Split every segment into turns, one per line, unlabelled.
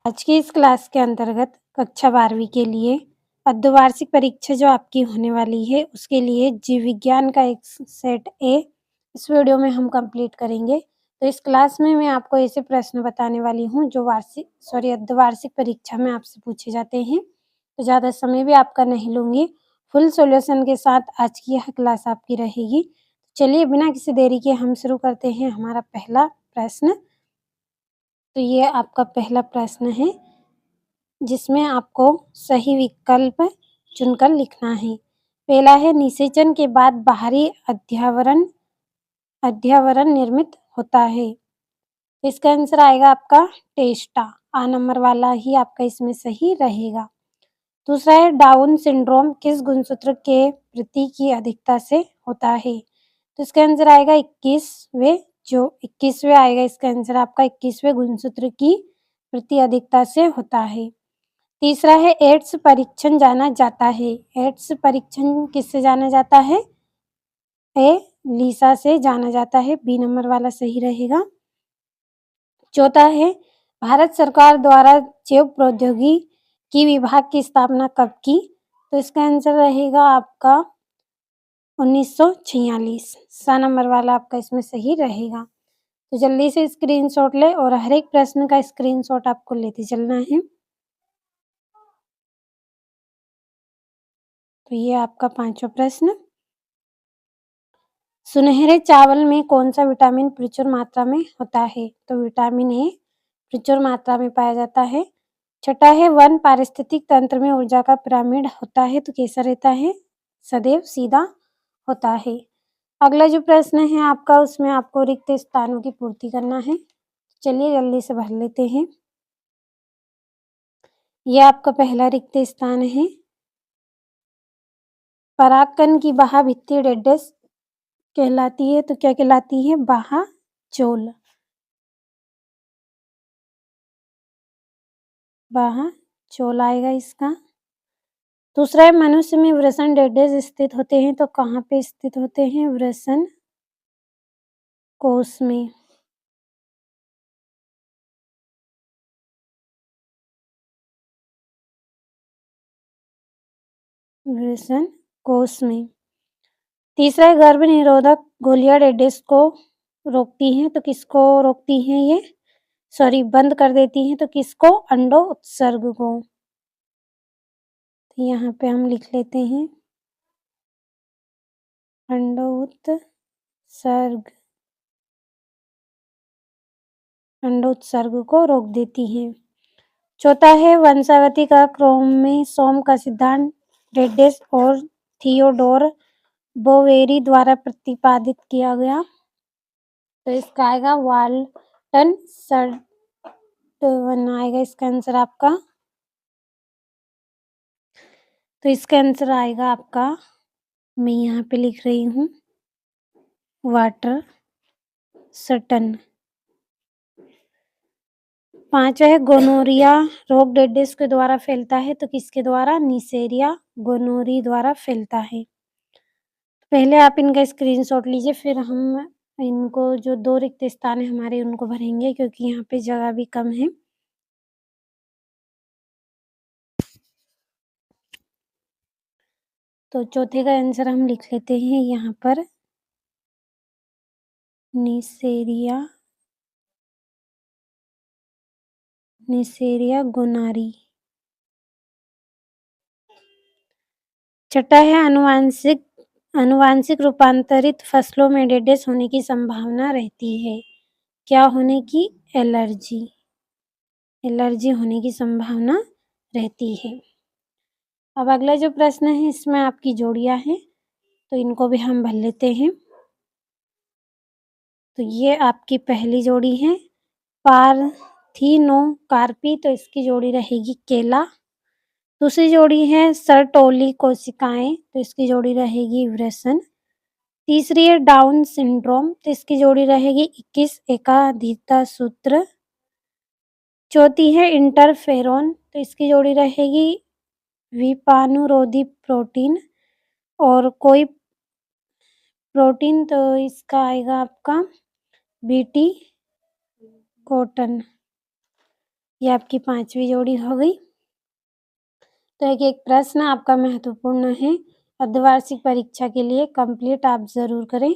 आज की इस क्लास के अंतर्गत कक्षा 12वीं के लिए अर्धवार्षिक परीक्षा जो आपकी होने वाली है, उसके लिए जीव विज्ञान का एक सेट ए इस वीडियो में हम कंप्लीट करेंगे। तो इस क्लास में मैं आपको ऐसे प्रश्न बताने वाली हूँ जो अर्धवार्षिक परीक्षा में आपसे पूछे जाते हैं। तो ज़्यादा समय भी आपका नहीं लूँगी, फुल सॉल्यूशन के साथ आज की यह क्लास आपकी रहेगी। चलिए बिना किसी देरी के हम शुरू करते हैं हमारा पहला प्रश्न। तो ये आपका पहला प्रश्न है जिसमें आपको सही विकल्प चुनकर लिखना है। पहला है निषेचन के बाद बाहरी अध्यावरण निर्मित होता है। इसका आंसर आएगा आपका टेस्टा। आ नंबर वाला ही आपका इसमें सही रहेगा। दूसरा है डाउन सिंड्रोम किस गुणसूत्र के प्रति की अधिकता से होता है। तो इसका आंसर आएगा 21वें आएगा इसका आंसर आपका 21वें गुणसूत्र की प्रति अधिकता से होता है। तीसरा है एड्स परीक्षण जाना जाता है। एड्स परीक्षण किससे जाना जाता है? लीसा से जाना जाता है। बी नंबर वाला सही रहेगा। चौथा है भारत सरकार द्वारा जैव प्रौद्योगिकी विभाग की स्थापना कब की? तो इसका आंसर रहेगा आपका 1946। सा नंबर वाला आपका इसमें सही रहेगा। तो जल्दी से स्क्रीनशॉट ले और हर एक प्रश्न का स्क्रीनशॉट आपको लेते चलना है। तो ये आपका पांचवा प्रश्न। सुनहरे चावल में कौन सा विटामिन प्रचुर मात्रा में होता है? तो विटामिन ए प्रचुर मात्रा में पाया जाता है। छठा है वन पारिस्थितिक तंत्र में ऊर्जा का पिरामिड होता है तो कैसा रहता है? सदैव सीधा होता है। अगला जो प्रश्न है आपका उसमें आपको रिक्त स्थानों की पूर्ति करना है। चलिए जल्दी से भर लेते हैं। यह आपका पहला रिक्त स्थान है। परागकण की बाह्य भित्ति डेड्डेस कहलाती है तो क्या कहलाती है? बाह्यचोल। बाह्यचोल आएगा इसका। दूसरा है मनुष्य में वृषण डेड्डेस स्थित होते हैं तो कहाँ पे स्थित होते हैं? वृषण कोश में। वृषण कोश में। तीसरा है गर्भ निरोधक गोलियां डेड्डेस को रोकती हैं तो किसको रोकती हैं ये? बंद कर देती हैं तो किसको? अंडो उत्सर्ग को। तो यहाँ पे हम लिख लेते हैं अंडो उत्सर्ग को रोक देती हैं। चौथा है वंशागति का क्रोमोसोम का सिद्धांत डेड्डेस और थियोडोर बोवेरी द्वारा प्रतिपादित किया गया। तो इसका आएगा वाल्टन सर्टवन आएगा इसका आंसर आपका। तो इसका आंसर आएगा आपका, मैं यहाँ पे लिख रही हूँ वाटर सटन। पांचवा है गोनोरिया रोग डेड्डेस के द्वारा फैलता है तो किसके द्वारा? निसेरिया गोनोरी द्वारा फैलता है। पहले आप इनका स्क्रीनशॉट लीजिए फिर हम इनको जो 2 रिक्त स्थान है हमारे उनको भरेंगे क्योंकि यहाँ पे जगह भी कम है। तो चौथे का आंसर हम लिख लेते हैं यहाँ पर निसेरिया गोनारी। छठा है अनुवांशिक रूपांतरित फसलों में डेड्डेस होने की संभावना रहती है। क्या होने की? एलर्जी होने की संभावना रहती है। अब अगला जो प्रश्न है इसमें आपकी जोड़ियां हैं तो इनको भी हम भर लेते हैं। तो ये आपकी पहली जोड़ी है पार्थिनोकार्पी तो इसकी जोड़ी रहेगी केला। दूसरी जोड़ी है सर्टोली कोशिकाएं तो इसकी जोड़ी रहेगी वृषण। तीसरी है डाउन सिंड्रोम तो इसकी जोड़ी रहेगी 21 एकाधिकता सूत्र। चौथी है इंटरफेरोन तो इसकी जोड़ी रहेगी विपानुरोधी प्रोटीन। और कोई प्रोटीन तो इसका आएगा आपका बीटी कॉटन। ये आपकी 5वीं जोड़ी हो गई। तो एक-एक प्रश्न आपका महत्वपूर्ण है, अर्धवार्षिक परीक्षा के लिए कंप्लीट आप ज़रूर करें।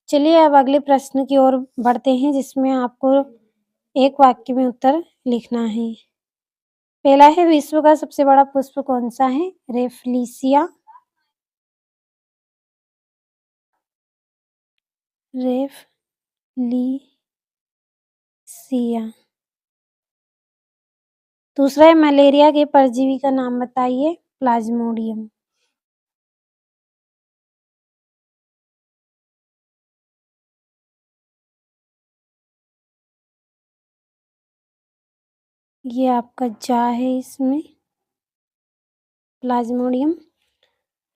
चलिए अब अगले प्रश्न की ओर बढ़ते हैं, जिसमें आपको एक वाक्य में उत्तर लिखना है। पहला है, विश्व का सबसे बड़ा पुष्प कौन-सा है? रेफलिसिया, रेफलिसिया। दूसरा है, मलेरिया के परजीवी का नाम बताइए? प्लाज्मोडियम। ये आपका जा है इसमें, प्लाज्मोडियम।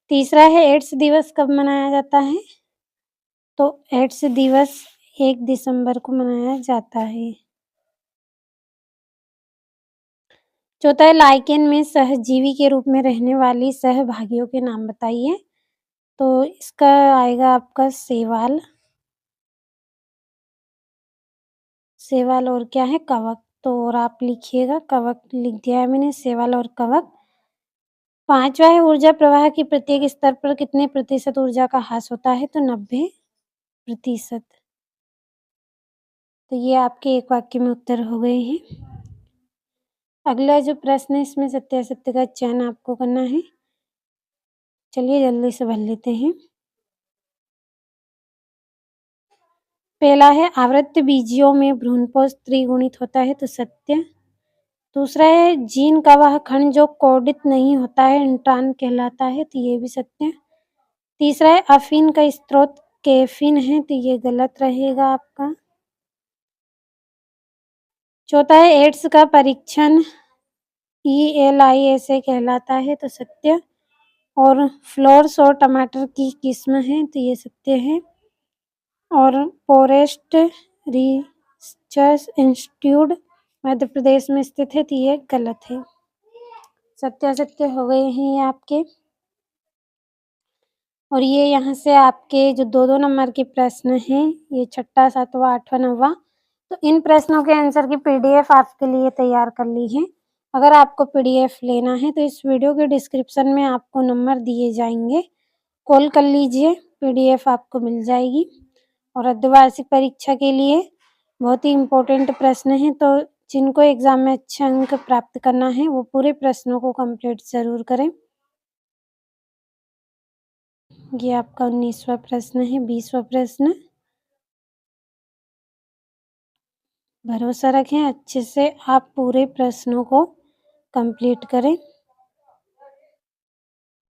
तीसरा है, एड्स दिवस कब मनाया जाता है? तो एड्स दिवस 1 दिसंबर को मनाया जाता है। चौथा है, लाइकेन में सहजीवी के रूप में रहने वाली सहभागियों के नाम बताइए? तो इसका आएगा आपका शैवाल। शैवाल और क्या है? कवक। तो और आप लिखिएगा, कवक लिख दिया है मैंने, शैवाल और कवक। पाँचवा है, ऊर्जा प्रवाह की प्रत्येक स्तर पर कितने प्रतिशत ऊर्जा का ह्रास होता है? तो 90%। तो ये आपके एक वाक्य में उत्तर हो गए हैं। अगला जो प्रश्न है, इसमें सत्यासत्य का चयन आपको करना है। चलिए जल्दी से भर लेते हैं। पहला है, आवर्त बीजियों में भ्रूणपोष त्रिगुणित होता है, तो सत्य। दूसरा है, जीन का वह खंड जो कोडित नहीं होता है इंट्रॉन कहलाता है, तो ये भी सत्य। तीसरा है, अफीन का स्रोत कैफीन है, तो ये गलत रहेगा आपका। चौथा है, एड्स का परीक्षण ELISA कहलाता है, तो सत्य। और फ्लोर्स और टमाटर की किस्म है, तो ये सत्य है। और forest research institute Madhya Pradesh में स्थित है, तो ये गलत है। सत्यासत्य हो गए हैं ये आपके। और ये यहाँ से आपके जो 2-2 नंबर के प्रश्न हैं, ये 6ठा, 7वां, 8वां, 9वां, तो इन प्रश्नों के आंसर की PDF आपके लिए तैयार कर ली है। अगर आपको PDF लेना है तो इस वीडियो के डिस्क्रिप्शन में आपको नंबर दिए जाएंगे, कॉल कर लीजिए, PDF आपको मिल जाएगी। और अर्धवार्षिक परीक्षा के लिए बहुत ही इम्पोर्टेंट प्रश्न हैं, तो जिनको एग्ज़ाम में अच्छे अंक प्राप्त करना है वो पूरे प्रश्नों को कंप्लीट ज़रूर करें। ये आपका 19वां प्रश्न है। 20वां प्रश्न, भरोसा रखें, अच्छे से आप पूरे प्रश्नों को कंप्लीट करें।